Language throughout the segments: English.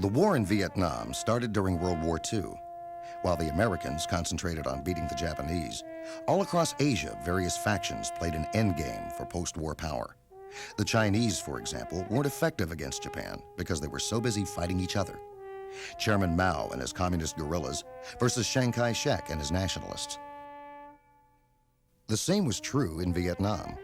The war in Vietnam started during World War II. While the Americans concentrated on beating the Japanese, all across Asia, various factions played an endgame for post-war power. The Chinese, for example, weren't effective against Japan because they were so busy fighting each other. Chairman Mao and his communist guerrillas versus Chiang Kai-shek and his nationalists. The same was true in Vietnam.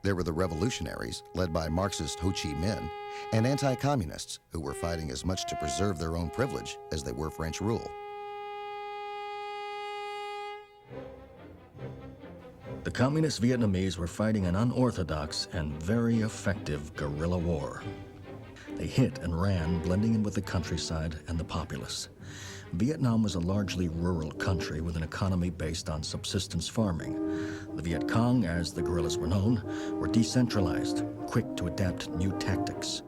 There were the revolutionaries, led by Marxist Ho Chi Minh, and anti-communists who were fighting as much to preserve their own privilege as they were French rule. The communist Vietnamese were fighting an unorthodox and very effective guerrilla war. They hit and ran, blending in with the countryside and the populace. Vietnam was a largely rural country with an economy based on subsistence farming. The Viet Cong, as the guerrillas were known, were decentralized, quick to adapt new tactics.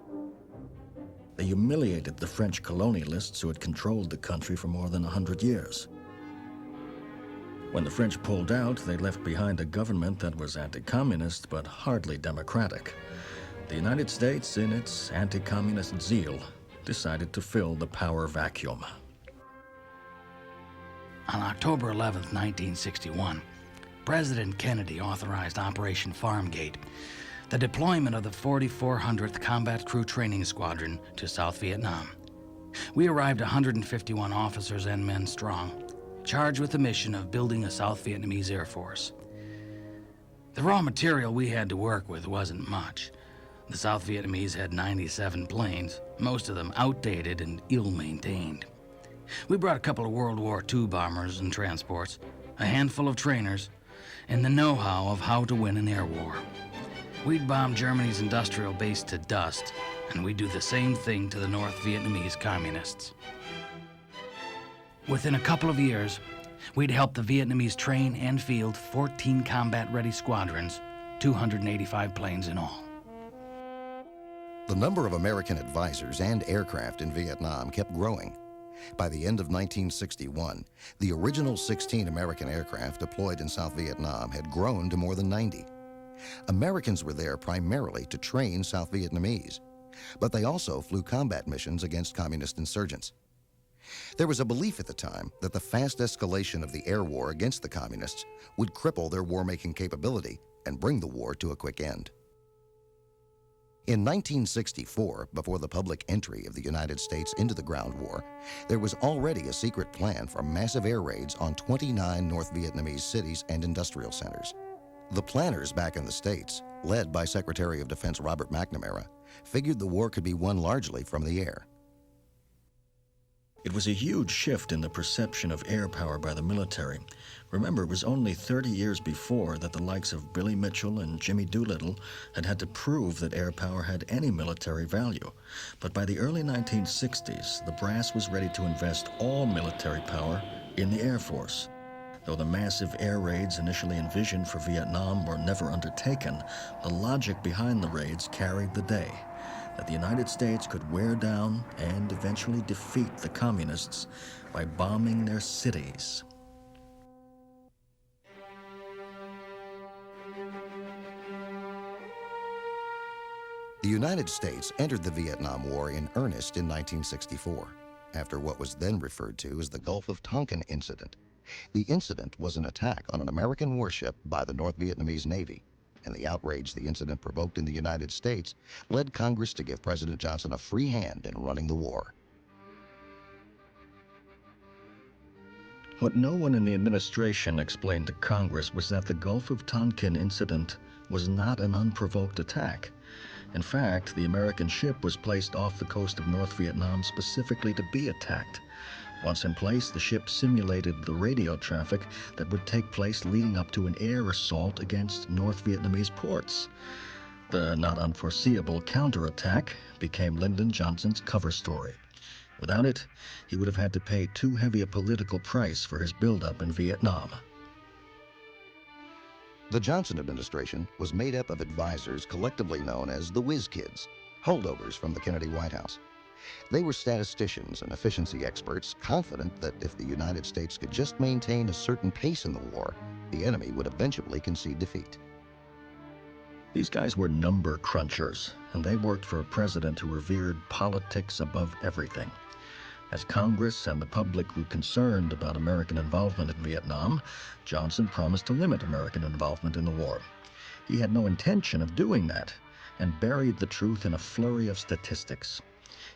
They humiliated the French colonialists who had controlled the country for more than 100 years. When the French pulled out, they left behind a government that was anti-communist but hardly democratic. The United States, in its anti-communist zeal, decided to fill the power vacuum. On October 11, 1961, President Kennedy authorized Operation Farmgate, the deployment of the 4400th Combat Crew Training Squadron to South Vietnam. We arrived 151 officers and men strong, charged with the mission of building a South Vietnamese Air Force. The raw material we had to work with wasn't much. The South Vietnamese had 97 planes, most of them outdated and ill-maintained. We brought a couple of World War II bombers and transports, a handful of trainers, and the know-how of how to win an air war. We'd bomb Germany's industrial base to dust, and we'd do the same thing to the North Vietnamese communists. Within a couple of years, we'd help the Vietnamese train and field 14 combat-ready squadrons, 285 planes in all. The number of American advisors and aircraft in Vietnam kept growing. By the end of 1961, the original 16 American aircraft deployed in South Vietnam had grown to more than 90. Americans were there primarily to train South Vietnamese, but they also flew combat missions against communist insurgents. There was a belief at the time that the fast escalation of the air war against the communists would cripple their war-making capability and bring the war to a quick end. In 1964, before the public entry of the United States into the ground war, there was already a secret plan for massive air raids on 29 North Vietnamese cities and industrial centers. The planners back in the States, led by Secretary of Defense Robert McNamara, figured the war could be won largely from the air. It was a huge shift in the perception of air power by the military. Remember, it was only 30 years before that the likes of Billy Mitchell and Jimmy Doolittle had to prove that air power had any military value. But by the early 1960s, the brass was ready to invest all military power in the Air Force. Though the massive air raids initially envisioned for Vietnam were never undertaken, the logic behind the raids carried the day. That the United States could wear down and eventually defeat the communists by bombing their cities. The United States entered the Vietnam War in earnest in 1964, after what was then referred to as the Gulf of Tonkin incident. The incident was an attack on an American warship by the North Vietnamese Navy, and the outrage the incident provoked in the United States led Congress to give President Johnson a free hand in running the war. What no one in the administration explained to Congress was that the Gulf of Tonkin incident was not an unprovoked attack. In fact, the American ship was placed off the coast of North Vietnam specifically to be attacked. Once in place, the ship simulated the radio traffic that would take place leading up to an air assault against North Vietnamese ports. The not unforeseeable counterattack became Lyndon Johnson's cover story. Without it, he would have had to pay too heavy a political price for his buildup in Vietnam. The Johnson administration was made up of advisors collectively known as the Whiz Kids, holdovers from the Kennedy White House. They were statisticians and efficiency experts, confident that if the United States could just maintain a certain pace in the war, the enemy would eventually concede defeat. These guys were number crunchers, and they worked for a president who revered politics above everything. As Congress and the public grew concerned about American involvement in Vietnam, Johnson promised to limit American involvement in the war. He had no intention of doing that and buried the truth in a flurry of statistics.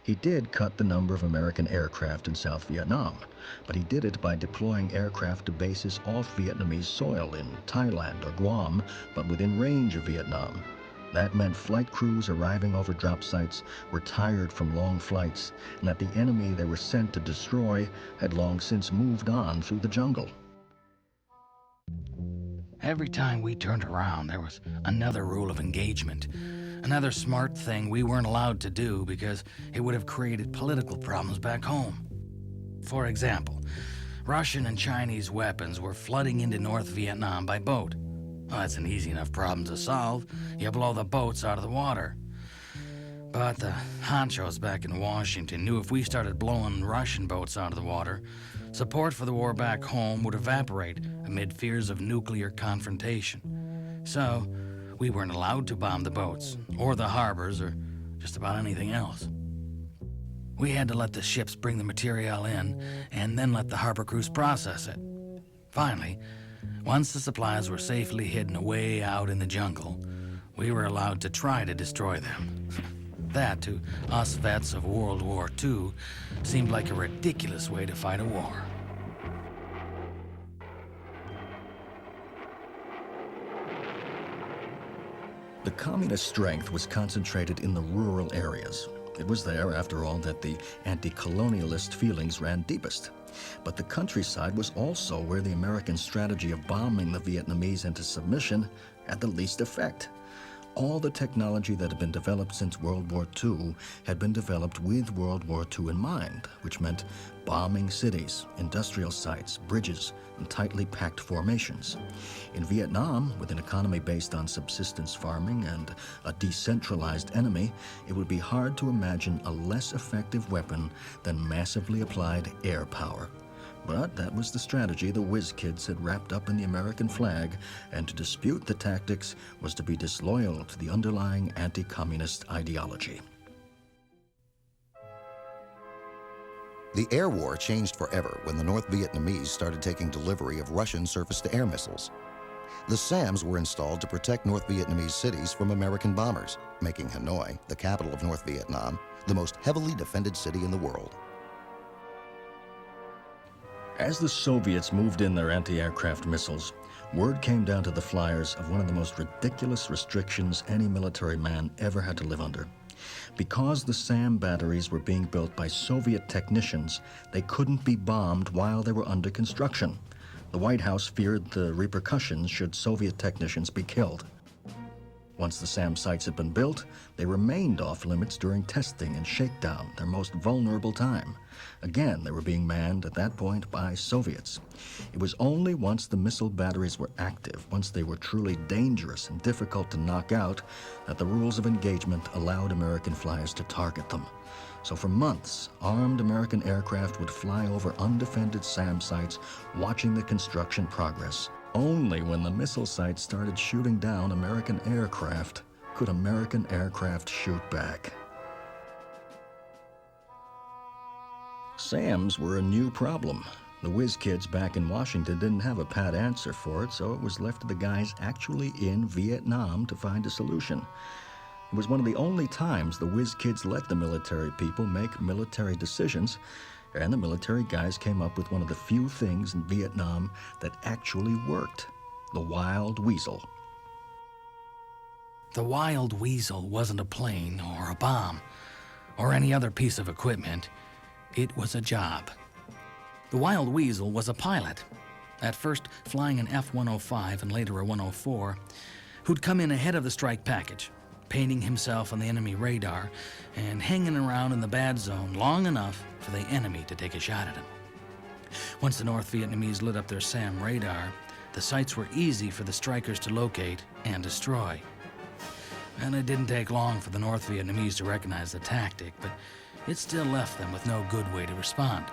He did cut the number of American aircraft in South Vietnam, but he did it by deploying aircraft to bases off Vietnamese soil in Thailand or Guam, but within range of Vietnam. That meant flight crews arriving over drop sites were tired from long flights, and that the enemy they were sent to destroy had long since moved on through the jungle. Every time we turned around, there was another rule of engagement. Another smart thing we weren't allowed to do because it would have created political problems back home. For example, Russian and Chinese weapons were flooding into North Vietnam by boat. Well, that's an easy enough problem to solve. You blow the boats out of the water. But the honchos back in Washington knew if we started blowing Russian boats out of the water, support for the war back home would evaporate amid fears of nuclear confrontation. So, we weren't allowed to bomb the boats, or the harbors, or just about anything else. We had to let the ships bring the material in, and then let the harbor crews process it. Finally, once the supplies were safely hidden away out in the jungle, we were allowed to try to destroy them. That, to us vets of World War II, seemed like a ridiculous way to fight a war. The communist strength was concentrated in the rural areas. It was there, after all, that the anti-colonialist feelings ran deepest. But the countryside was also where the American strategy of bombing the Vietnamese into submission had the least effect. All the technology that had been developed since World War II had been developed with World War II in mind, which meant bombing cities, industrial sites, bridges, and tightly packed formations. In Vietnam, with an economy based on subsistence farming and a decentralized enemy, it would be hard to imagine a less effective weapon than massively applied air power. But that was the strategy the whiz kids had wrapped up in the American flag, and to dispute the tactics was to be disloyal to the underlying anti-communist ideology. The air war changed forever when the North Vietnamese started taking delivery of Russian surface-to-air missiles. The SAMs were installed to protect North Vietnamese cities from American bombers, making Hanoi, the capital of North Vietnam, the most heavily defended city in the world. As the Soviets moved in their anti-aircraft missiles, word came down to the flyers of one of the most ridiculous restrictions any military man ever had to live under. Because the SAM batteries were being built by Soviet technicians, they couldn't be bombed while they were under construction. The White House feared the repercussions should Soviet technicians be killed. Once the SAM sites had been built, they remained off limits during testing and shakedown, their most vulnerable time. Again, they were being manned at that point by Soviets. It was only once the missile batteries were active, once they were truly dangerous and difficult to knock out, that the rules of engagement allowed American flyers to target them. So for months, armed American aircraft would fly over undefended SAM sites, watching the construction progress. Only when the missile sites started shooting down American aircraft could American aircraft shoot back. SAMs were a new problem. The whiz kids back in Washington didn't have a pat answer for it, so it was left to the guys actually in Vietnam to find a solution. It was one of the only times the whiz kids let the military people make military decisions, and the military guys came up with one of the few things in Vietnam that actually worked: the wild weasel. The wild weasel wasn't a plane or a bomb or any other piece of equipment. It was a job. The wild weasel was a pilot, at first flying an F-105 and later a 104, who'd come in ahead of the strike package, painting himself on the enemy radar and hanging around in the bad zone long enough for the enemy to take a shot at him. Once the North Vietnamese lit up their SAM radar, the sites were easy for the strikers to locate and destroy. And it didn't take long for the North Vietnamese to recognize the tactic, but it still left them with no good way to respond.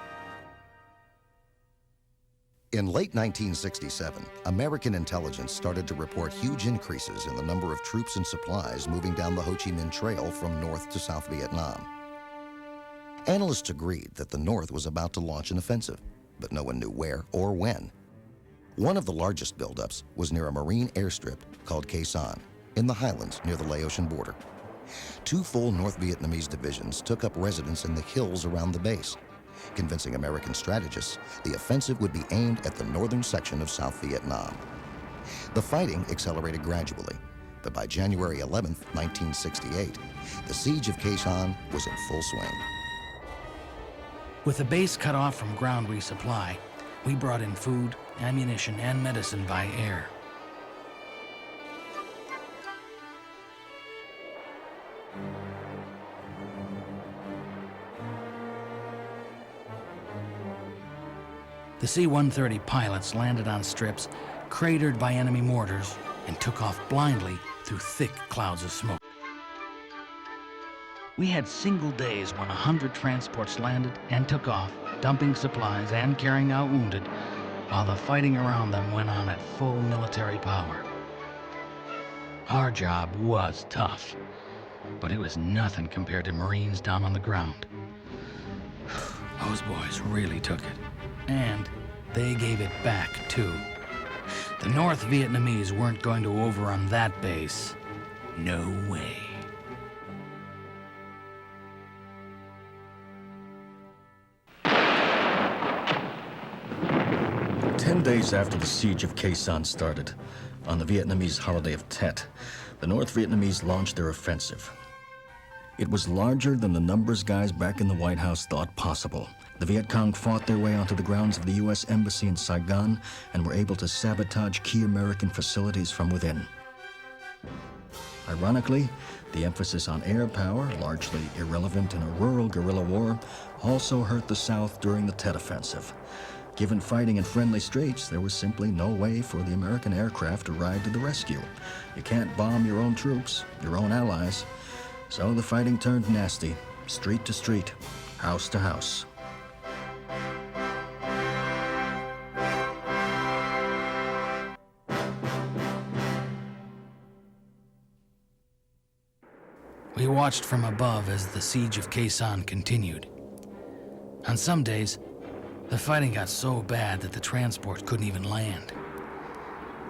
In late 1967, American intelligence started to report huge increases in the number of troops and supplies moving down the Ho Chi Minh Trail from North to South Vietnam. Analysts agreed that the North was about to launch an offensive, but no one knew where or when. One of the largest buildups was near a Marine airstrip called Khe Sanh, in the highlands near the Laotian border. 2 full North Vietnamese divisions took up residence in the hills around the base, convincing American strategists the offensive would be aimed at the northern section of South Vietnam. The fighting accelerated gradually, but by January 11, 1968, the siege of Khe Sanh was in full swing. With the base cut off from ground resupply, we brought in food, ammunition, and medicine by air. The C-130 pilots landed on strips cratered by enemy mortars and took off blindly through thick clouds of smoke. We had single days when 100 transports landed and took off, dumping supplies and carrying out wounded, while the fighting around them went on at full military power. Our job was tough, but it was nothing compared to Marines down on the ground. Those boys really took it, and they gave it back too. The North Vietnamese weren't going to overrun that base. No way. Ten days after the siege of Khe Sanh started, on the Vietnamese holiday of Tet, the North Vietnamese launched their offensive. It was larger than the numbers guys back in the White House thought possible. The Viet Cong fought their way onto the grounds of the U.S. Embassy in Saigon and were able to sabotage key American facilities from within. Ironically, the emphasis on air power, largely irrelevant in a rural guerrilla war, also hurt the South during the Tet Offensive. Given fighting in friendly straits, there was simply no way for the American aircraft to ride to the rescue. You can't bomb your own troops, your own allies. So the fighting turned nasty, street to street, house to house. We watched from above as the siege of Khe Sanh continued. On some days, the fighting got so bad that the transport couldn't even land.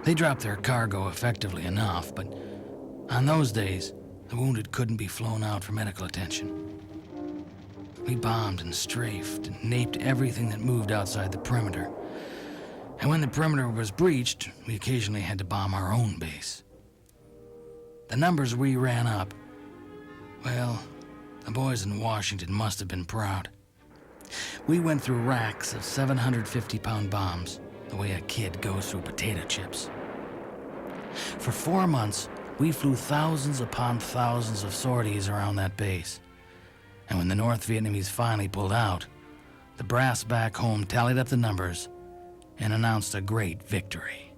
They dropped their cargo effectively enough, but on those days, the wounded couldn't be flown out for medical attention. We bombed and strafed and naped everything that moved outside the perimeter. And when the perimeter was breached, we occasionally had to bomb our own base. The numbers we ran up, well, the boys in Washington must have been proud. We went through racks of 750-pound bombs, the way a kid goes through potato chips. For 4 months, we flew thousands upon thousands of sorties around that base. And when the North Vietnamese finally pulled out, the brass back home tallied up the numbers and announced a great victory.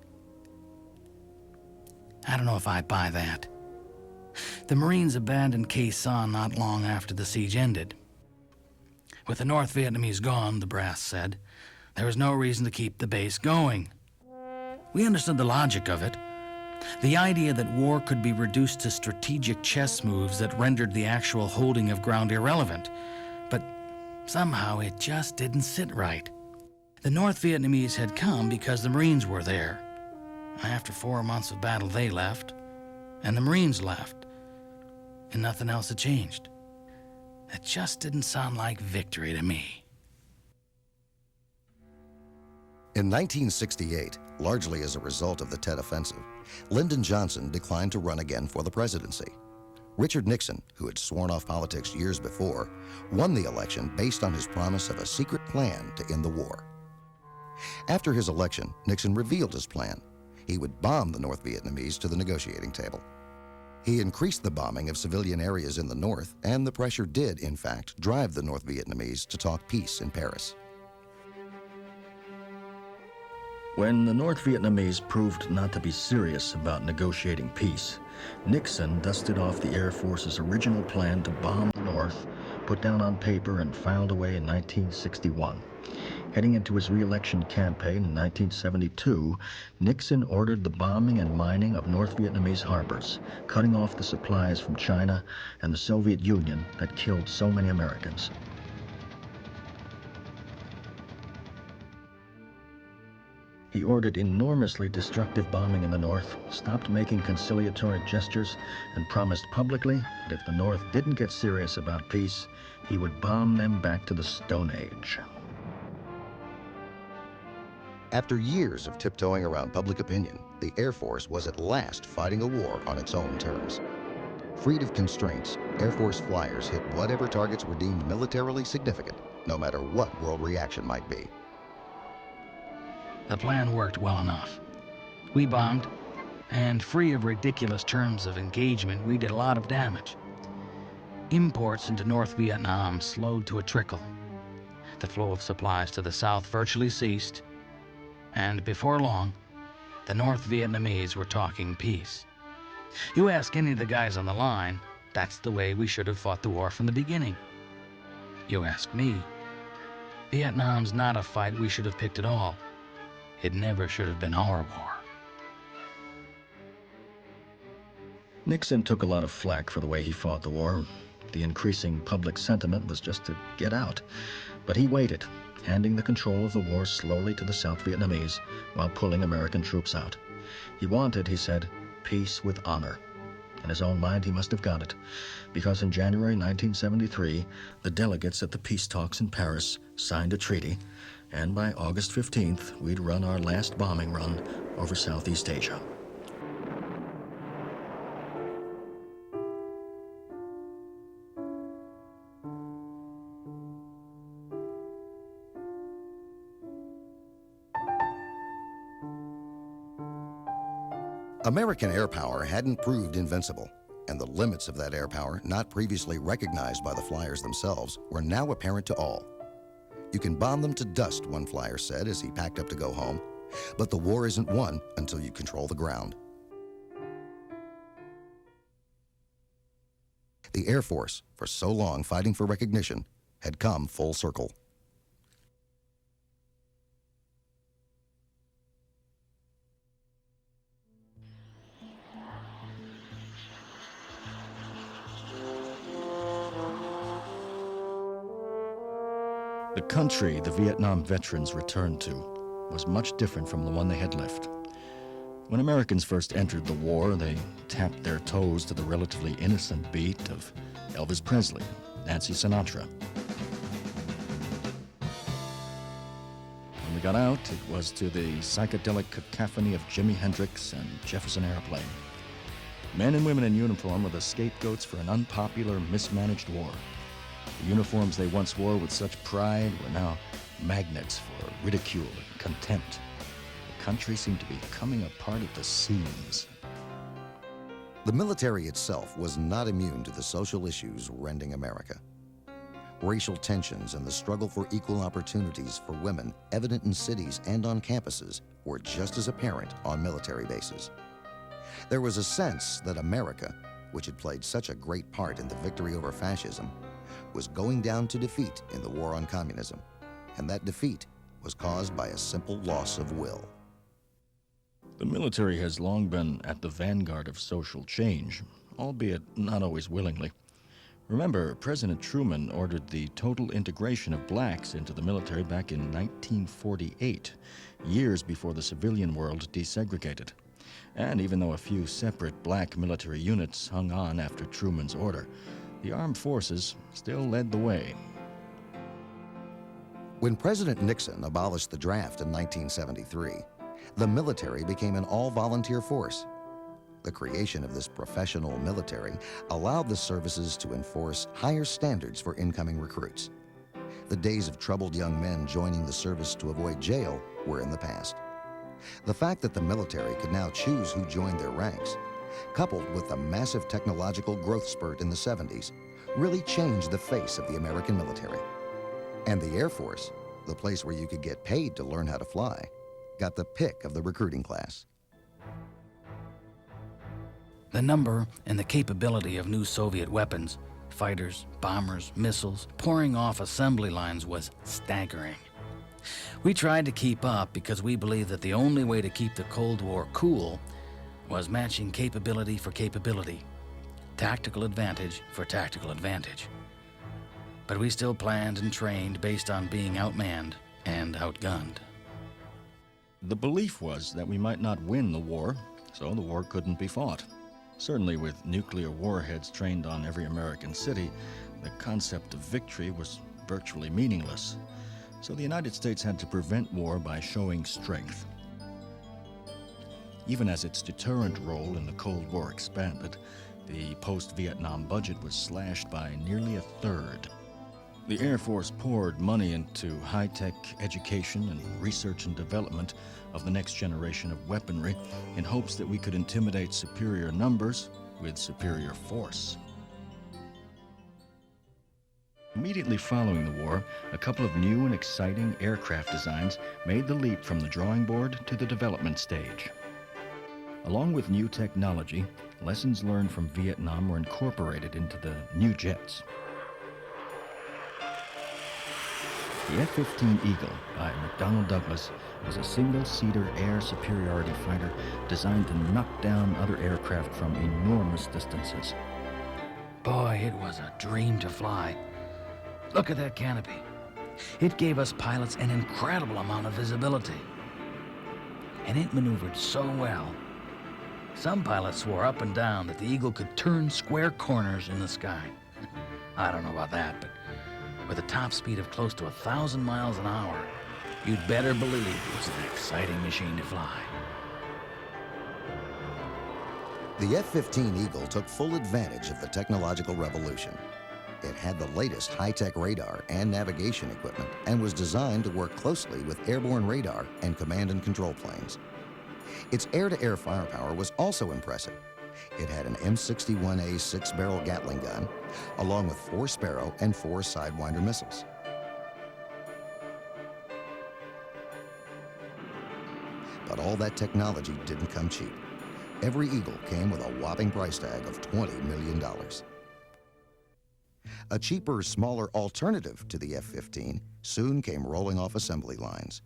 I don't know if I buy that. The Marines abandoned Khe Sanh not long after the siege ended. With the North Vietnamese gone, the brass said, there was no reason to keep the base going. We understood the logic of it. The idea that war could be reduced to strategic chess moves that rendered the actual holding of ground irrelevant. But somehow it just didn't sit right. The North Vietnamese had come because the Marines were there. After 4 months of battle, they left, and the Marines left, and nothing else had changed. That just didn't sound like victory to me. In 1968, largely as a result of the Tet Offensive, Lyndon Johnson declined to run again for the presidency. Richard Nixon, who had sworn off politics years before, won the election based on his promise of a secret plan to end the war. After his election, Nixon revealed his plan. He would bomb the North Vietnamese to the negotiating table. He increased the bombing of civilian areas in the north, and the pressure did, in fact, drive the North Vietnamese to talk peace in Paris. When the North Vietnamese proved not to be serious about negotiating peace, Nixon dusted off the Air Force's original plan to bomb the North, put down on paper and filed away in 1961. Heading into his re-election campaign in 1972, Nixon ordered the bombing and mining of North Vietnamese harbors, cutting off the supplies from China and the Soviet Union that killed so many Americans. He ordered enormously destructive bombing in the North, stopped making conciliatory gestures, and promised publicly that if the North didn't get serious about peace, he would bomb them back to the Stone Age. After years of tiptoeing around public opinion, the Air Force was at last fighting a war on its own terms. Freed of constraints, Air Force flyers hit whatever targets were deemed militarily significant, no matter what world reaction might be. The plan worked well enough. We bombed, and free of ridiculous terms of engagement, we did a lot of damage. Imports into North Vietnam slowed to a trickle. The flow of supplies to the south virtually ceased, and before long, the North Vietnamese were talking peace. You ask any of the guys on the line, that's the way we should have fought the war from the beginning. You ask me, Vietnam's not a fight we should have picked at all. It never should have been our war. Nixon took a lot of flack for the way he fought the war. The increasing public sentiment was just to get out. But he waited, handing the control of the war slowly to the South Vietnamese while pulling American troops out. He wanted, he said, peace with honor. In his own mind, he must have got it, because in January 1973, the delegates at the peace talks in Paris signed a treaty, and by August 15th, we'd run our last bombing run over Southeast Asia. American air power hadn't proved invincible, and the limits of that air power, not previously recognized by the flyers themselves, were now apparent to all. You can bomb them to dust, one flyer said as he packed up to go home, but the war isn't won until you control the ground. The Air Force, for so long fighting for recognition, had come full circle. The country the Vietnam veterans returned to was much different from the one they had left. When Americans first entered the war, they tapped their toes to the relatively innocent beat of Elvis Presley, Nancy Sinatra. When we got out, it was to the psychedelic cacophony of Jimi Hendrix and Jefferson Airplane. Men and women in uniform were the scapegoats for an unpopular, mismanaged war. The uniforms they once wore with such pride were now magnets for ridicule and contempt. The country seemed to be coming apart at the seams. The military itself was not immune to the social issues rending America. Racial tensions and the struggle for equal opportunities for women, evident in cities and on campuses, were just as apparent on military bases. There was a sense that America, which had played such a great part in the victory over fascism, was going down to defeat in the war on communism, and that defeat was caused by a simple loss of will. The military has long been at the vanguard of social change, albeit not always willingly. Remember, President Truman ordered the total integration of blacks into the military back in 1948, years before the civilian world desegregated. And even though a few separate black military units hung on after Truman's order, the armed forces still led the way. When President Nixon abolished the draft in 1973, the military became an all-volunteer force. The creation of this professional military allowed the services to enforce higher standards for incoming recruits. The days of troubled young men joining the service to avoid jail were in the past. The fact that the military could now choose who joined their ranks, coupled with the massive technological growth spurt in the 70s, really changed the face of the American military. And the Air Force, the place where you could get paid to learn how to fly, got the pick of the recruiting class. The number and the capability of new Soviet weapons, fighters, bombers, missiles, pouring off assembly lines was staggering. We tried to keep up because we believed that the only way to keep the Cold War cool was matching capability for capability, tactical advantage for tactical advantage. But we still planned and trained based on being outmanned and outgunned. The belief was that we might not win the war, so the war couldn't be fought. Certainly with nuclear warheads trained on every American city, the concept of victory was virtually meaningless. So the United States had to prevent war by showing strength. Even as its deterrent role in the Cold War expanded, the post-Vietnam budget was slashed by nearly a third. The Air Force poured money into high-tech education and research and development of the next generation of weaponry in hopes that we could intimidate superior numbers with superior force. Immediately following the war, a couple of new and exciting aircraft designs made the leap from the drawing board to the development stage. Along with new technology, lessons learned from Vietnam were incorporated into the new jets. The F-15 Eagle by McDonnell Douglas was a single-seater air superiority fighter designed to knock down other aircraft from enormous distances. Boy, it was a dream to fly. Look at that canopy. It gave us pilots an incredible amount of visibility. And it maneuvered so well. Some pilots swore up and down that the Eagle could turn square corners in the sky. I don't know about that, but with a top speed of close to 1,000 miles an hour, you'd better believe it was an exciting machine to fly. The F-15 Eagle took full advantage of the technological revolution. It had the latest high-tech radar and navigation equipment and was designed to work closely with airborne radar and command and control planes. Its air-to-air firepower was also impressive. It had an M61A 6-barrel Gatling gun, along with 4 Sparrow and 4 Sidewinder missiles. But all that technology didn't come cheap. Every Eagle came with a whopping price tag of $20 million. A cheaper, smaller alternative to the F-15 soon came rolling off assembly lines.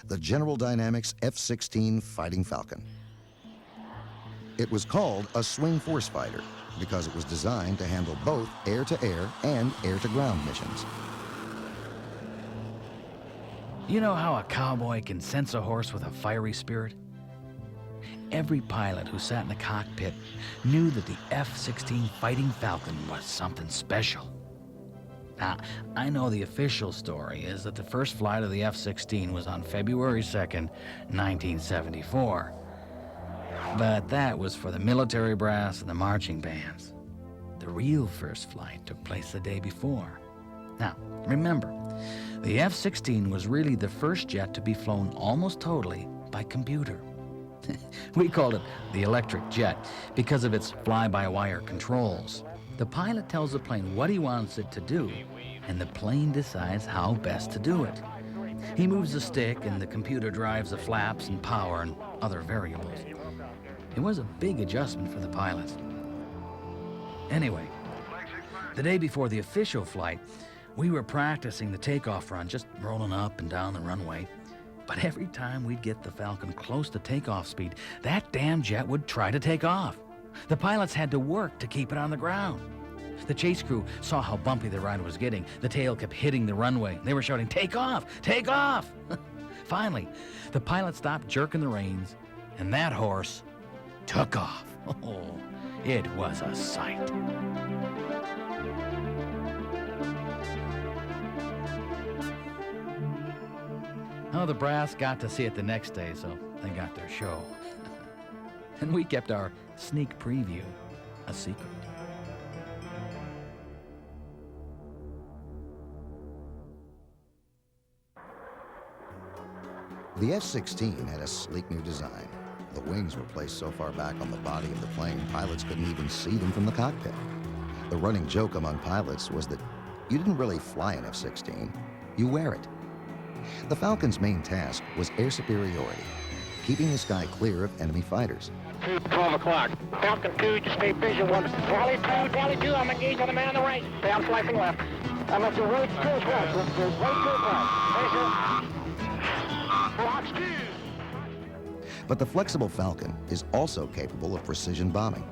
The General Dynamics F-16 Fighting Falcon. It was called a swing force fighter because it was designed to handle both air-to-air and air-to-ground missions. You know how a cowboy can sense a horse with a fiery spirit? Every pilot who sat in the cockpit knew that the F-16 Fighting Falcon was something special. Now, I know the official story is that the first flight of the F-16 was on February 2nd, 1974. But that was for the military brass and the marching bands. The real first flight took place the day before. Now, remember, the F-16 was really the first jet to be flown almost totally by computer. We called it the electric jet because of its fly-by-wire controls. The pilot tells the plane what he wants it to do, and the plane decides how best to do it. He moves the stick, and the computer drives the flaps and power and other variables. It was a big adjustment for the pilots. Anyway, the day before the official flight, we were practicing the takeoff run, just rolling up and down the runway. But every time we'd get the Falcon close to takeoff speed, that damn jet would try to take off. The pilots had to work to keep it on the ground. The chase crew saw how bumpy the ride was getting. The tail kept hitting the runway. They were shouting, "Take off! Take off!" Finally, the pilot stopped jerking the reins, and that horse took off. Oh, it was a sight. Oh, the brass got to see it the next day, so they got their show. And we kept our sneak preview a secret. The F-16 had a sleek new design. The wings were placed so far back on the body of the plane, pilots couldn't even see them from the cockpit. The running joke among pilots was that you didn't really fly an F-16, you wear it. The Falcon's main task was air superiority, keeping the sky clear of enemy fighters. 12 o'clock. Falcon 2, just stay visual 1. Tally 2, I'm engaged on the man on the right. Down slicing left. Unless you're right to his left. Right to his left. Blocks 2. But the flexible Falcon is also capable of precision bombing.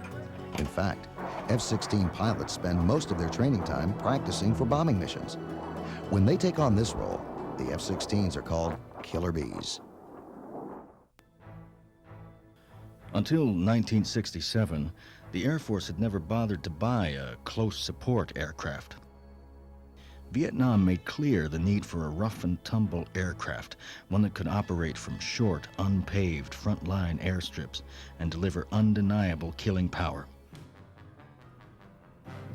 In fact, F-16 pilots spend most of their training time practicing for bombing missions. When they take on this role, the F-16s are called Killer Bees. Until 1967, the Air Force had never bothered to buy a close support aircraft. Vietnam made clear the need for a rough-and-tumble aircraft, one that could operate from short, unpaved front-line airstrips and deliver undeniable killing power.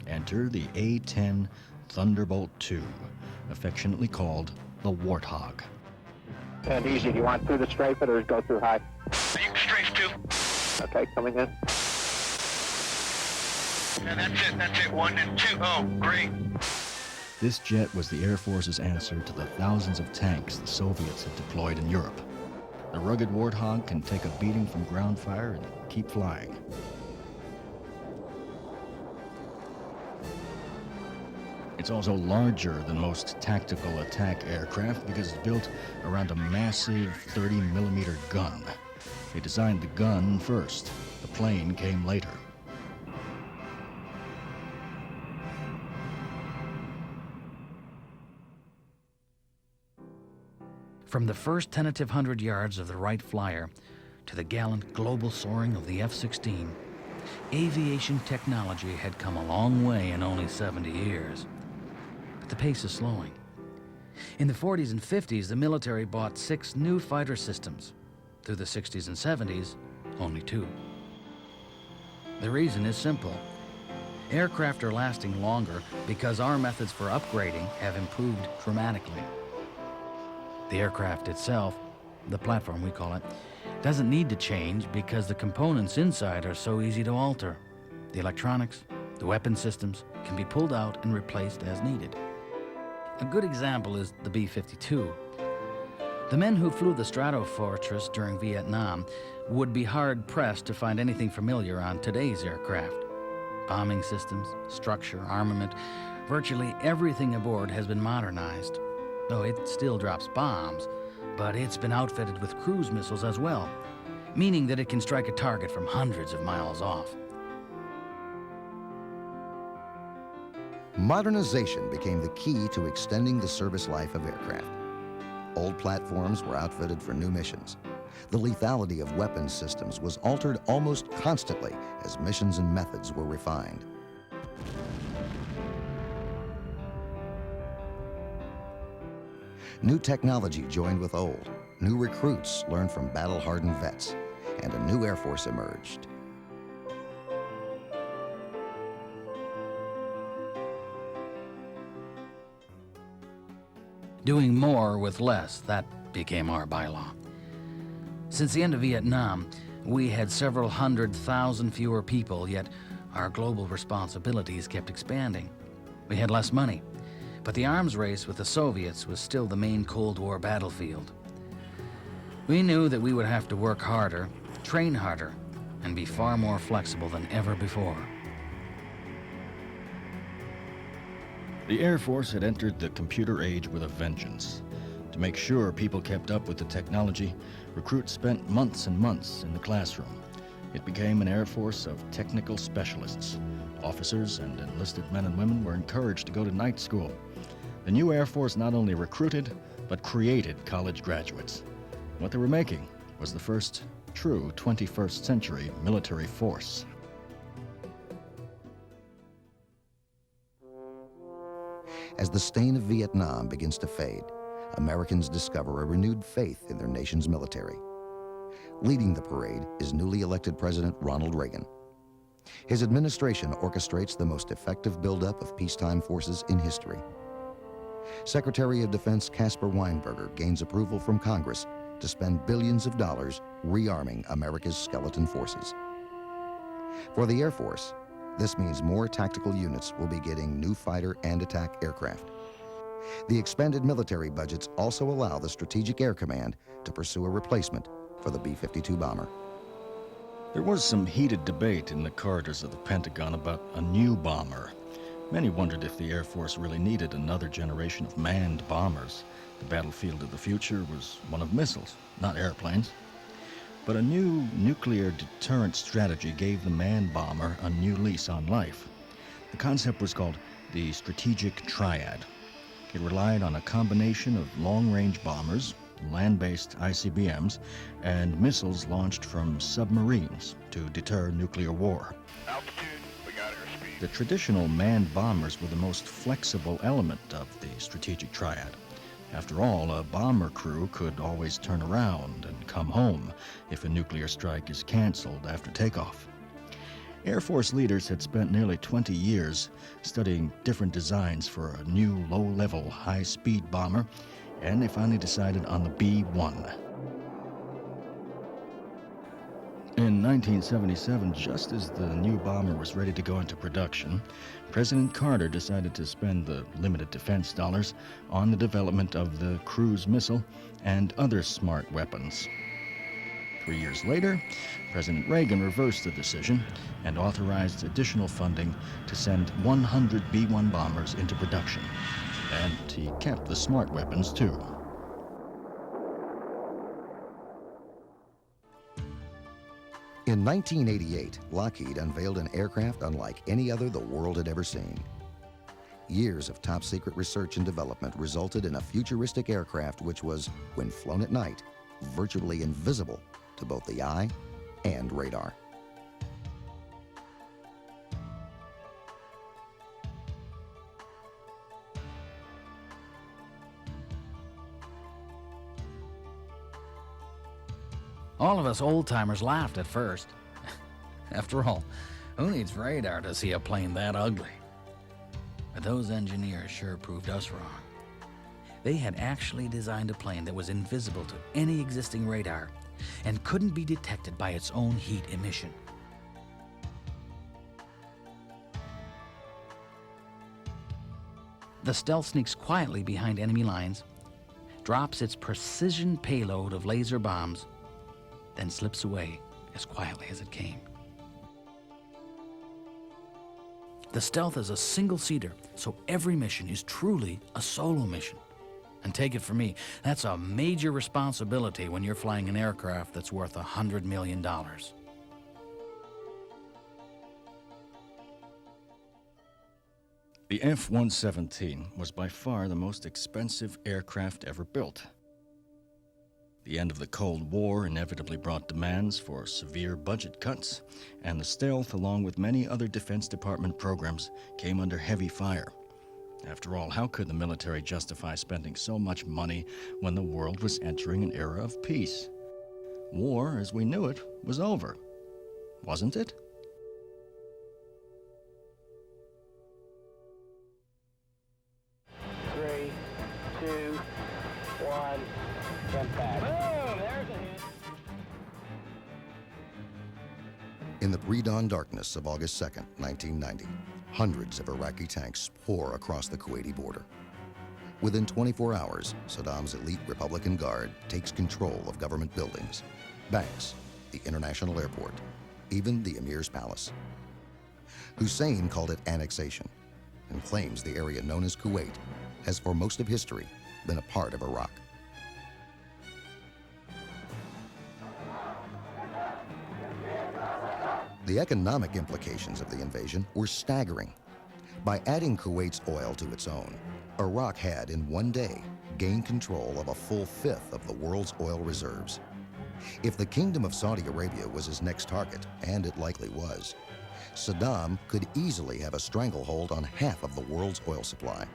Enter the A-10 Thunderbolt II, affectionately called the Warthog. And easy, do you want through the strafe or go through high? You can strafe too. Okay, coming in. And that's it, 1 and 2. Oh, great. This jet was the Air Force's answer to the thousands of tanks the Soviets had deployed in Europe. The rugged Warthog can take a beating from ground fire and keep flying. It's also larger than most tactical attack aircraft because it's built around a massive 30mm gun. They designed the gun first. The plane came later. From the first tentative 100 yards of the Wright Flyer to the gallant global soaring of the F-16, aviation technology had come a long way in only 70 years. But the pace is slowing. In the 40s and 50s, the military bought 6 new fighter systems. Through the 60s and 70s, only 2. The reason is simple. Aircraft are lasting longer because our methods for upgrading have improved dramatically. The aircraft itself, the platform we call it, doesn't need to change because the components inside are so easy to alter. The electronics, the weapon systems can be pulled out and replaced as needed. A good example is the B-52. The men who flew the Stratofortress during Vietnam would be hard-pressed to find anything familiar on today's aircraft. Bombing systems, structure, armament, virtually everything aboard has been modernized. Though it still drops bombs, but it's been outfitted with cruise missiles as well, meaning that it can strike a target from hundreds of miles off. Modernization became the key to extending the service life of aircraft. Old platforms were outfitted for new missions. The lethality of weapons systems was altered almost constantly as missions and methods were refined. New technology joined with old. New recruits learned from battle-hardened vets, and a new Air Force emerged. Doing more with less, that became our bylaw. Since the end of Vietnam, we had several 100,000 fewer people, yet our global responsibilities kept expanding. We had less money, but the arms race with the Soviets was still the main Cold War battlefield. We knew that we would have to work harder, train harder, and be far more flexible than ever before. The Air Force had entered the computer age with a vengeance. To make sure people kept up with the technology, recruits spent months and months in the classroom. It became an Air Force of technical specialists. Officers and enlisted men and women were encouraged to go to night school. The new Air Force not only recruited, but created college graduates. What they were making was the first true 21st century military force. As the stain of Vietnam begins to fade, Americans discover a renewed faith in their nation's military. Leading the parade is newly elected President Ronald Reagan. His administration orchestrates the most effective buildup of peacetime forces in history. Secretary of Defense Caspar Weinberger gains approval from Congress to spend billions of dollars rearming America's skeleton forces. For the Air Force, this means more tactical units will be getting new fighter and attack aircraft. The expanded military budgets also allow the Strategic Air Command to pursue a replacement for the B-52 bomber. There was some heated debate in the corridors of the Pentagon about a new bomber. Many wondered if the Air Force really needed another generation of manned bombers. The battlefield of the future was one of missiles, not airplanes. But a new nuclear deterrent strategy gave the manned bomber a new lease on life. The concept was called the Strategic Triad. It relied on a combination of long-range bombers, land-based ICBMs, and missiles launched from submarines to deter nuclear war. Altitude, we got airspeed. The traditional manned bombers were the most flexible element of the strategic triad. After all, a bomber crew could always turn around and come home if a nuclear strike is canceled after takeoff. Air Force leaders had spent nearly 20 years studying different designs for a new low-level, high-speed bomber, and they finally decided on the B-1. In 1977, just as the new bomber was ready to go into production, President Carter decided to spend the limited defense dollars on the development of the cruise missile and other smart weapons. 3 years later, President Reagan reversed the decision and authorized additional funding to send 100 B-1 bombers into production. And he kept the smart weapons, too. In 1988, Lockheed unveiled an aircraft unlike any other the world had ever seen. Years of top-secret research and development resulted in a futuristic aircraft which was, when flown at night, virtually invisible to both the eye and radar. All of us old-timers laughed at first. After all, who needs radar to see a plane that ugly? But those engineers sure proved us wrong. They had actually designed a plane that was invisible to any existing radar and couldn't be detected by its own heat emission. The stealth sneaks quietly behind enemy lines, drops its precision payload of laser bombs, then slips away as quietly as it came. The stealth is a single-seater, so every mission is truly a solo mission. And take it from me, that's a major responsibility when you're flying an aircraft that's worth $100 million. The F-117 was by far the most expensive aircraft ever built. The end of the Cold War inevitably brought demands for severe budget cuts, and the stealth, along with many other Defense Department programs, came under heavy fire. After all, how could the military justify spending so much money when the world was entering an era of peace? War, as we knew it, was over, wasn't it? Three, two, one, impact. Boom! There's a hit. In the pre-dawn darkness of August 2nd, 1990, hundreds of Iraqi tanks pour across the Kuwaiti border. Within 24 hours, Saddam's elite Republican Guard takes control of government buildings, banks, the international airport, even the Emir's palace. Hussein called it annexation and claims the area known as Kuwait has for most of history been a part of Iraq. The economic implications of the invasion were staggering. By adding Kuwait's oil to its own, Iraq had, in one day, gained control of a full fifth of the world's oil reserves. If the Kingdom of Saudi Arabia was his next target, and it likely was, Saddam could easily have a stranglehold on half of the world's oil supply.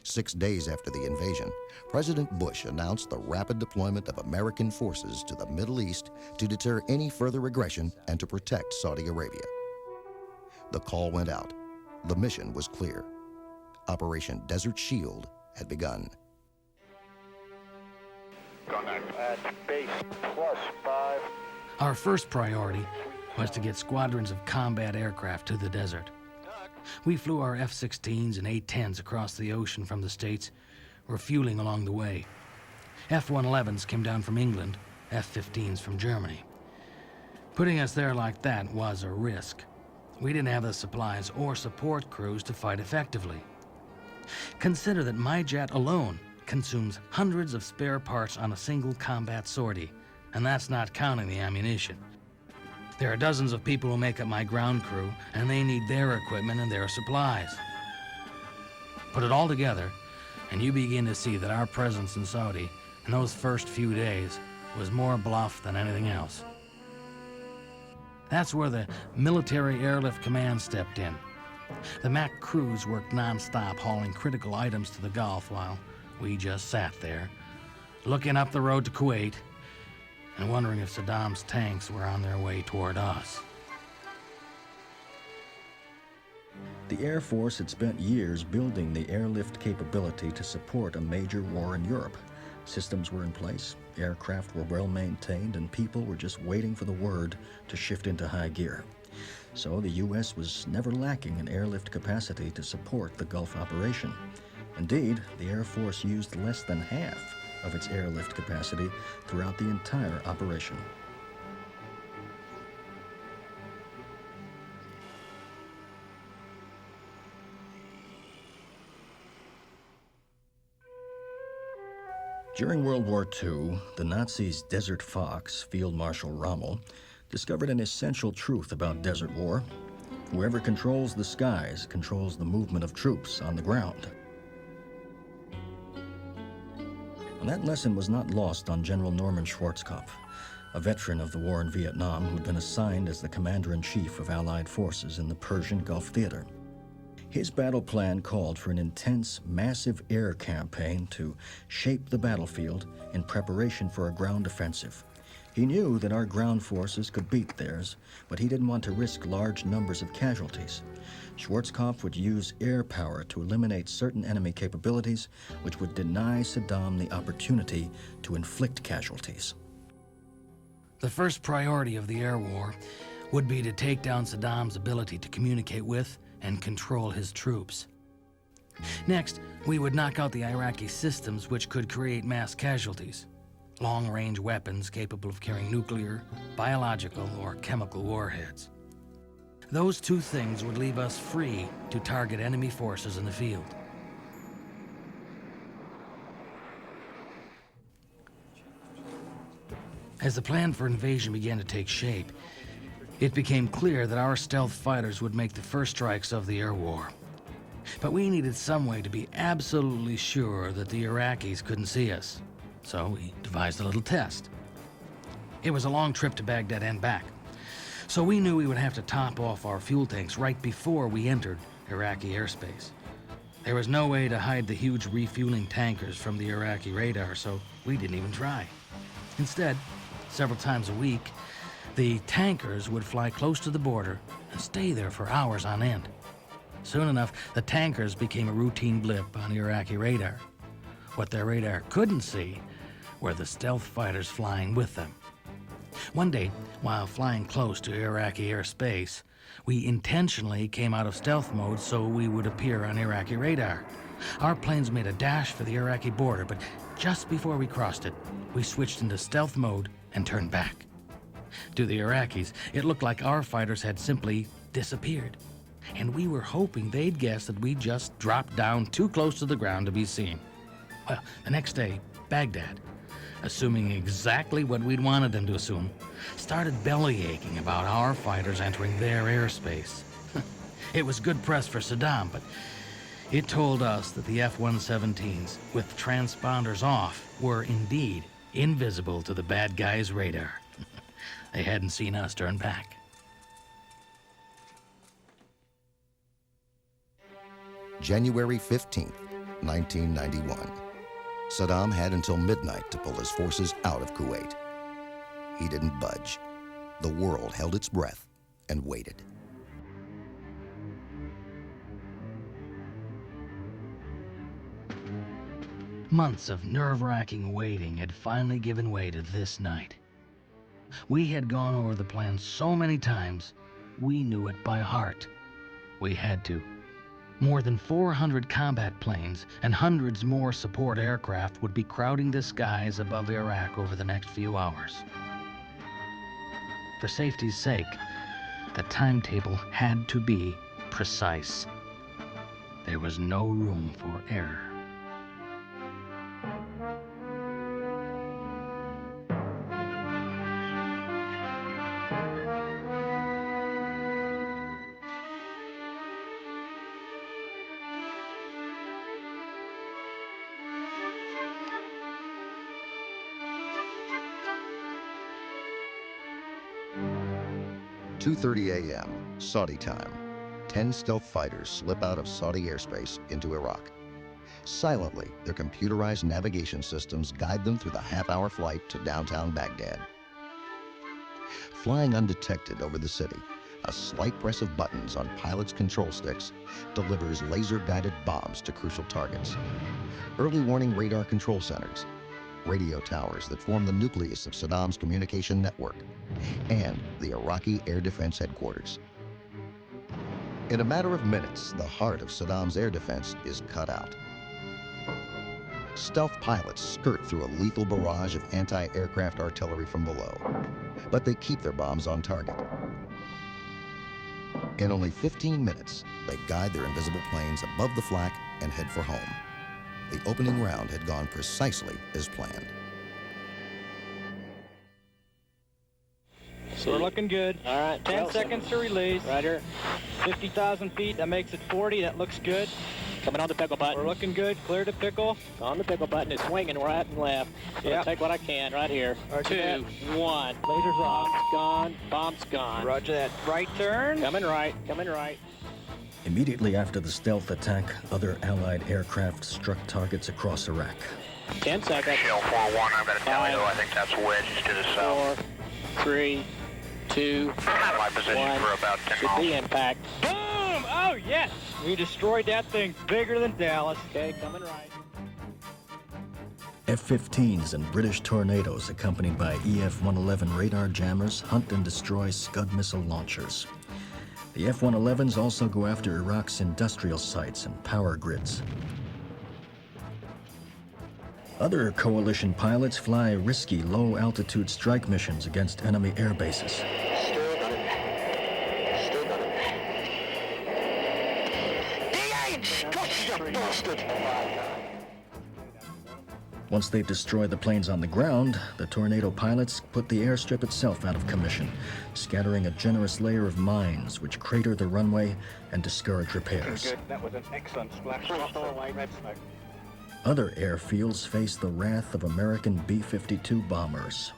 6 days after the invasion, President Bush announced the rapid deployment of American forces to the Middle East to deter any further aggression and to protect Saudi Arabia. The call went out. The mission was clear. Operation Desert Shield had begun. At base +5. Our first priority was to get squadrons of combat aircraft to the desert. We flew our F-16s and A-10s across the ocean from the States, refueling along the way. F-111s came down from England, F-15s from Germany. Putting us there like that was a risk. We didn't have the supplies or support crews to fight effectively. Consider that my jet alone consumes hundreds of spare parts on a single combat sortie, and that's not counting the ammunition. There are dozens of people who make up my ground crew, and they need their equipment and their supplies. Put it all together, and you begin to see that our presence in Saudi in those first few days was more bluff than anything else. That's where the Military Airlift Command stepped in. The MAC crews worked non-stop hauling critical items to the Gulf while we just sat there, looking up the road to Kuwait and wondering if Saddam's tanks were on their way toward us. The Air Force had spent years building the airlift capability to support a major war in Europe. Systems were in place, aircraft were well maintained, and people were just waiting for the word to shift into high gear. So the U.S. was never lacking in airlift capacity to support the Gulf operation. Indeed, the Air Force used less than half of its airlift capacity throughout the entire operation. During World War II, the Nazis' Desert Fox, Field Marshal Rommel, discovered an essential truth about desert war. Whoever controls the skies controls the movement of troops on the ground. And that lesson was not lost on General Norman Schwarzkopf, a veteran of the war in Vietnam who'd been assigned as the commander-in-chief of Allied forces in the Persian Gulf theater. His battle plan called for an intense, massive air campaign to shape the battlefield in preparation for a ground offensive. He knew that our ground forces could beat theirs, but he didn't want to risk large numbers of casualties. Schwarzkopf would use air power to eliminate certain enemy capabilities, which would deny Saddam the opportunity to inflict casualties. The first priority of the air war would be to take down Saddam's ability to communicate with and control his troops. Next, we would knock out the Iraqi systems which could create mass casualties. Long-range weapons capable of carrying nuclear, biological, or chemical warheads. Those two things would leave us free to target enemy forces in the field. As the plan for invasion began to take shape, it became clear that our stealth fighters would make the first strikes of the air war. But we needed some way to be absolutely sure that the Iraqis couldn't see us. So we devised a little test. It was a long trip to Baghdad and back. So we knew we would have to top off our fuel tanks right before we entered Iraqi airspace. There was no way to hide the huge refueling tankers from the Iraqi radar, so we didn't even try. Instead, several times a week, the tankers would fly close to the border and stay there for hours on end. Soon enough, the tankers became a routine blip on Iraqi radar. What their radar couldn't see were the stealth fighters flying with them. One day, while flying close to Iraqi airspace, we intentionally came out of stealth mode so we would appear on Iraqi radar. Our planes made a dash for the Iraqi border, but just before we crossed it, we switched into stealth mode and turned back. To the Iraqis, it looked like our fighters had simply disappeared, and we were hoping they'd guess that we just dropped down too close to the ground to be seen. Well, the next day, Baghdad, assuming exactly what we'd wanted them to assume, started bellyaching about our fighters entering their airspace. It was good press for Saddam, but it told us that the F-117s, with transponders off, were indeed invisible to the bad guys' radar. They hadn't seen us turn back. January 15th, 1991. Saddam had until midnight to pull his forces out of Kuwait. He didn't budge. The world held its breath and waited. Months of nerve-wracking waiting had finally given way to this night. We had gone over the plan so many times, we knew it by heart. We had to. More than 400 combat planes and hundreds more support aircraft would be crowding the skies above Iraq over the next few hours. For safety's sake, the timetable had to be precise. There was no room for error. 2:30 a.m., Saudi time. 10 stealth fighters slip out of Saudi airspace into Iraq. Silently, their computerized navigation systems guide them through the half-hour flight to downtown Baghdad. Flying undetected over the city, a slight press of buttons on pilots' control sticks delivers laser-guided bombs to crucial targets. Early warning radar control centers, radio towers that form the nucleus of Saddam's communication network, and the Iraqi Air Defense Headquarters. In a matter of minutes, the heart of Saddam's air defense is cut out. Stealth pilots skirt through a lethal barrage of anti-aircraft artillery from below, but they keep their bombs on target. In only 15 minutes, they guide their invisible planes above the flak and head for home. The opening round had gone precisely as planned. So we're looking good. All right. 10 seconds to release. Roger. 50,000 feet, that makes it 40. That looks good. Coming on the pickle button. We're looking good. Clear to pickle. On the pickle button. It's swinging right and left. Yeah. Take what I can right here. Roger 2, that. 1. Lasers off. Bomb's gone. Bomb's gone. Roger that. Right turn. Coming right. Coming right. Immediately after the stealth attack, other Allied aircraft struck targets across Iraq. 10 seconds. Shell 4-1, I've got a tally though. I think that's wedged to the south. 4, 3, 2, My position 1. for about 10 Should miles. be impact. Boom! Oh, yes! We destroyed that thing bigger than Dallas. Okay, coming right. F-15s and British Tornadoes, accompanied by EF-111 radar jammers, hunt and destroy Scud missile launchers. The F-111s also go after Iraq's industrial sites and power grids. Other coalition pilots fly risky low-altitude strike missions against enemy air bases. Once they've destroyed the planes on the ground, the Tornado pilots put the airstrip itself out of commission, scattering a generous layer of mines which crater the runway and discourage repairs. Good. That was an excellent splash. Red smoke. Other airfields face the wrath of American B-52 bombers.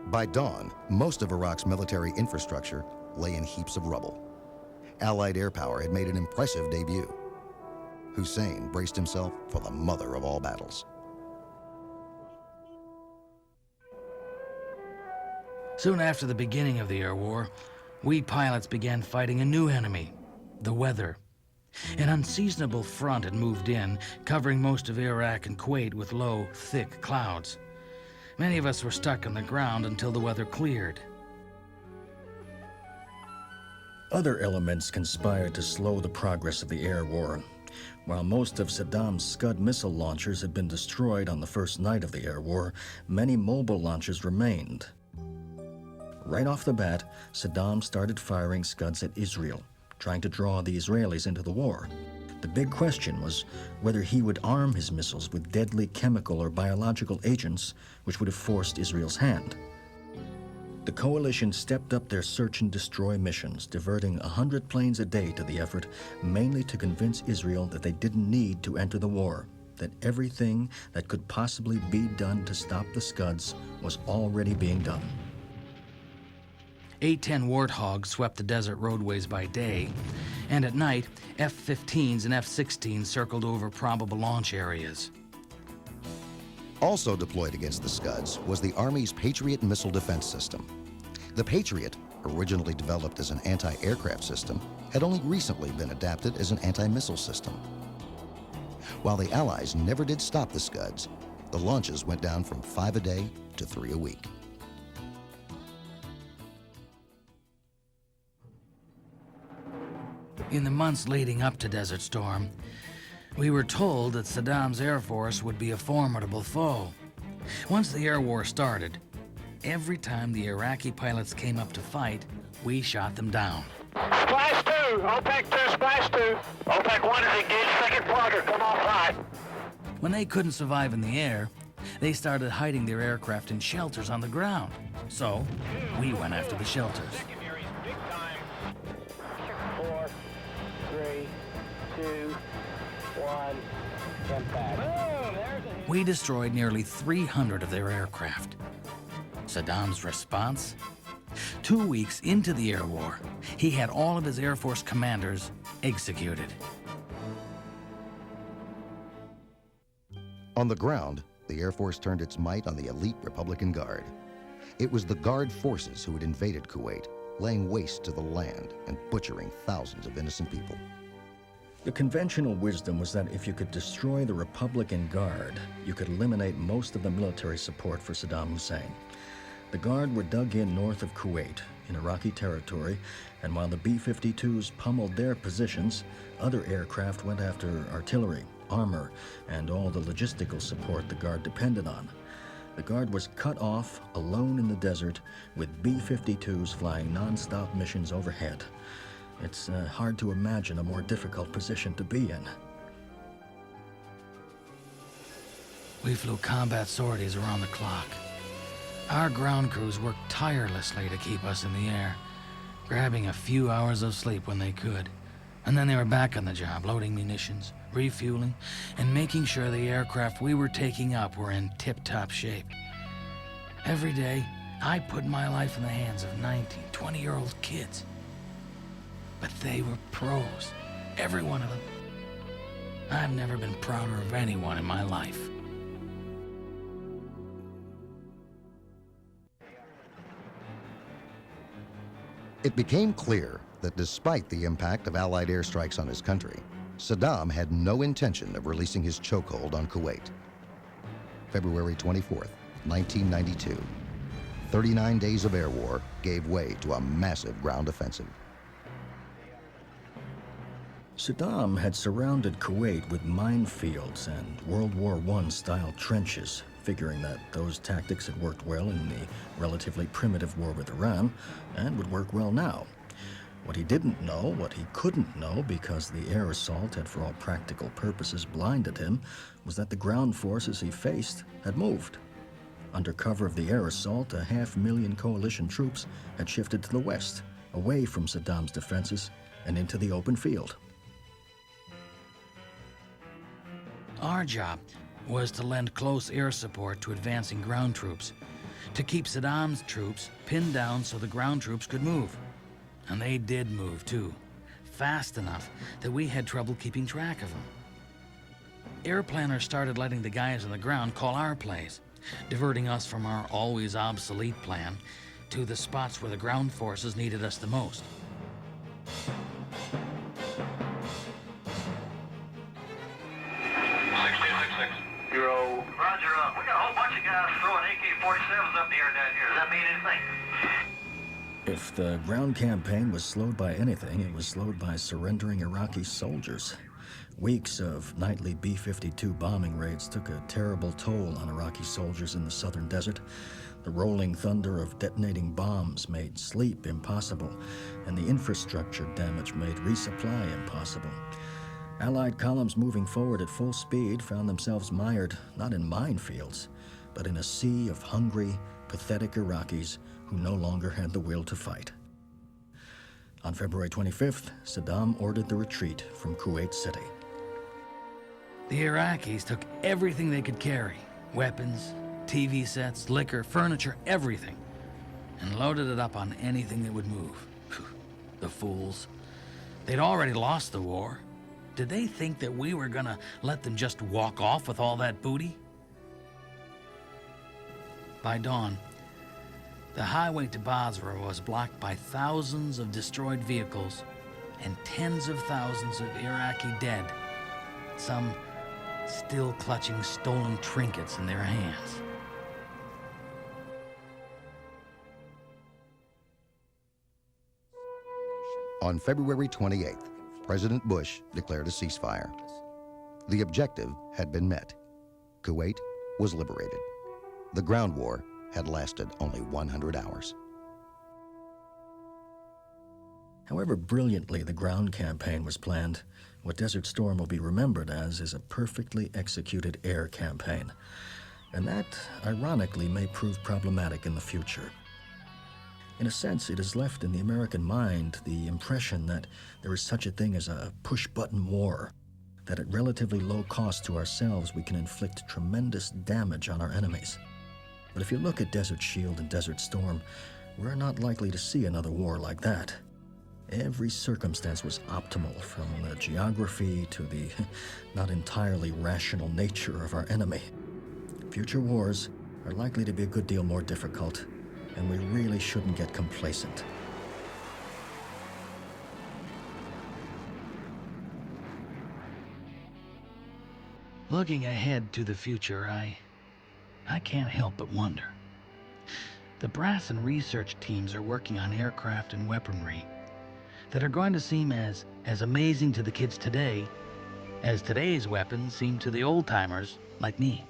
By dawn, most of Iraq's military infrastructure lay in heaps of rubble. Allied air power had made an impressive debut. Hussein braced himself for the mother of all battles. Soon after the beginning of the air war, we pilots began fighting a new enemy, the weather. An unseasonable front had moved in, covering most of Iraq and Kuwait with low, thick clouds. Many of us were stuck on the ground until the weather cleared. Other elements conspired to slow the progress of the air war. While most of Saddam's Scud missile launchers had been destroyed on the first night of the air war, many mobile launchers remained. Right off the bat, Saddam started firing Scuds at Israel, trying to draw the Israelis into the war. The big question was whether he would arm his missiles with deadly chemical or biological agents which would have forced Israel's hand. The coalition stepped up their search and destroy missions, diverting 100 planes a day to the effort, mainly to convince Israel that they didn't need to enter the war, that everything that could possibly be done to stop the Scuds was already being done. A-10 Warthogs swept the desert roadways by day, and at night, F-15s and F-16s circled over probable launch areas. Also deployed against the Scuds was the Army's Patriot missile defense system. The Patriot, originally developed as an anti-aircraft system, had only recently been adapted as an anti-missile system. While the Allies never did stop the Scuds, the launches went down from 5 a day to 3 a week. In the months leading up to Desert Storm, we were told that Saddam's Air Force would be a formidable foe. Once the air war started, every time the Iraqi pilots came up to fight, we shot them down. Splash 2. OPEC 2. Splash 2. OPEC 1 is engaged. Second quadrant. Come on, 5. When they couldn't survive in the air, they started hiding their aircraft in shelters on the ground. So, we went after the shelters. Secondaries, big time. 4, 3, 2, 1, impact. Boom, there's a hit. We destroyed nearly 300 of their aircraft. Saddam's response? 2 weeks into the air war, he had all of his Air Force commanders executed. On the ground, the Air Force turned its might on the elite Republican Guard. It was the Guard forces who had invaded Kuwait, laying waste to the land and butchering thousands of innocent people. The conventional wisdom was that if you could destroy the Republican Guard, you could eliminate most of the military support for Saddam Hussein. The Guard were dug in north of Kuwait, in Iraqi territory, and while the B-52s pummeled their positions, other aircraft went after artillery, armor, and all the logistical support the Guard depended on. The Guard was cut off, alone in the desert, with B-52s flying non-stop missions overhead. It's hard to imagine a more difficult position to be in. We flew combat sorties around the clock. Our ground crews worked tirelessly to keep us in the air, grabbing a few hours of sleep when they could. And then they were back on the job, loading munitions, refueling, and making sure the aircraft we were taking up were in tip-top shape. Every day, I put my life in the hands of 19, 20-year-old kids. But they were pros, every one of them. I've never been prouder of anyone in my life. It became clear that despite the impact of Allied airstrikes on his country, Saddam had no intention of releasing his chokehold on Kuwait. February 24th, 1992. 39 days of air war gave way to a massive ground offensive. Saddam had surrounded Kuwait with minefields and World War I-style trenches, figuring that those tactics had worked well in the relatively primitive war with Iran and would work well now. What he didn't know, what he couldn't know because the air assault had for all practical purposes blinded him, was that the ground forces he faced had moved. Under cover of the air assault, 500,000 coalition troops had shifted to the west, away from Saddam's defenses and into the open field. Our job was to lend close air support to advancing ground troops, to keep Saddam's troops pinned down so the ground troops could move. And they did move, too, fast enough that we had trouble keeping track of them. Air planners started letting the guys on the ground call our plays, diverting us from our always obsolete plan to the spots where the ground forces needed us the most. Roger, we got a whole bunch of guys throwing AK-47s up the air down here. Does that mean anything? If the ground campaign was slowed by anything, it was slowed by surrendering Iraqi soldiers. Weeks of nightly B-52 bombing raids took a terrible toll on Iraqi soldiers in the southern desert. The rolling thunder of detonating bombs made sleep impossible, and the infrastructure damage made resupply impossible. Allied columns moving forward at full speed found themselves mired not in minefields, but in a sea of hungry, pathetic Iraqis who no longer had the will to fight. On February 25th, Saddam ordered the retreat from Kuwait City. The Iraqis took everything they could carry, weapons, TV sets, liquor, furniture, everything, and loaded it up on anything that would move. The fools. They'd already lost the war. Did they think that we were gonna let them just walk off with all that booty? By dawn, the highway to Basra was blocked by thousands of destroyed vehicles and tens of thousands of Iraqi dead, some still clutching stolen trinkets in their hands. On February 28th, President Bush declared a ceasefire. The objective had been met. Kuwait was liberated. The ground war had lasted only 100 hours. However brilliantly the ground campaign was planned, what Desert Storm will be remembered as is a perfectly executed air campaign. And that, ironically, may prove problematic in the future. In a sense, it has left in the American mind the impression that there is such a thing as a push-button war, that at relatively low cost to ourselves, we can inflict tremendous damage on our enemies. But if you look at Desert Shield and Desert Storm, we're not likely to see another war like that. Every circumstance was optimal, from the geography to the not entirely rational nature of our enemy. Future wars are likely to be a good deal more difficult, and we really shouldn't get complacent. Looking ahead to the future, I can't help but wonder. The brass and research teams are working on aircraft and weaponry that are going to seem as amazing to the kids today as today's weapons seem to the old-timers like me.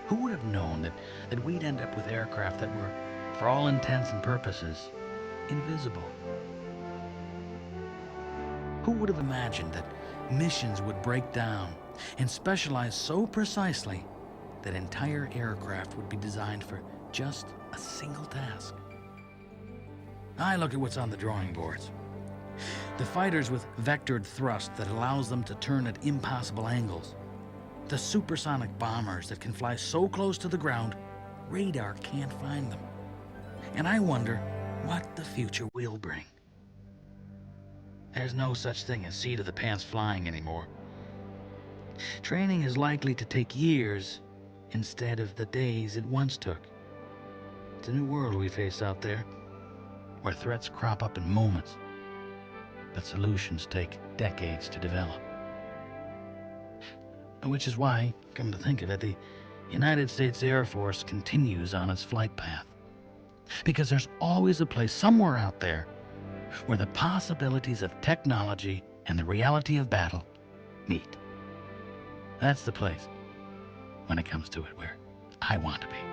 Who would have known that we'd end up with aircraft that were, for all intents and purposes, invisible? Who would have imagined that missions would break down and specialize so precisely that entire aircraft would be designed for just a single task? I look at what's on the drawing boards. The fighters with vectored thrust that allows them to turn at impossible angles. The supersonic bombers that can fly so close to the ground, radar can't find them. And I wonder what the future will bring. There's no such thing as seat-of-the-pants flying anymore. Training is likely to take years instead of the days it once took. It's a new world we face out there, where threats crop up in moments, but solutions take decades to develop. Which is why, come to think of it, the United States Air Force continues on its flight path. Because there's always a place somewhere out there where the possibilities of technology and the reality of battle meet. That's the place, when it comes to it, where I want to be.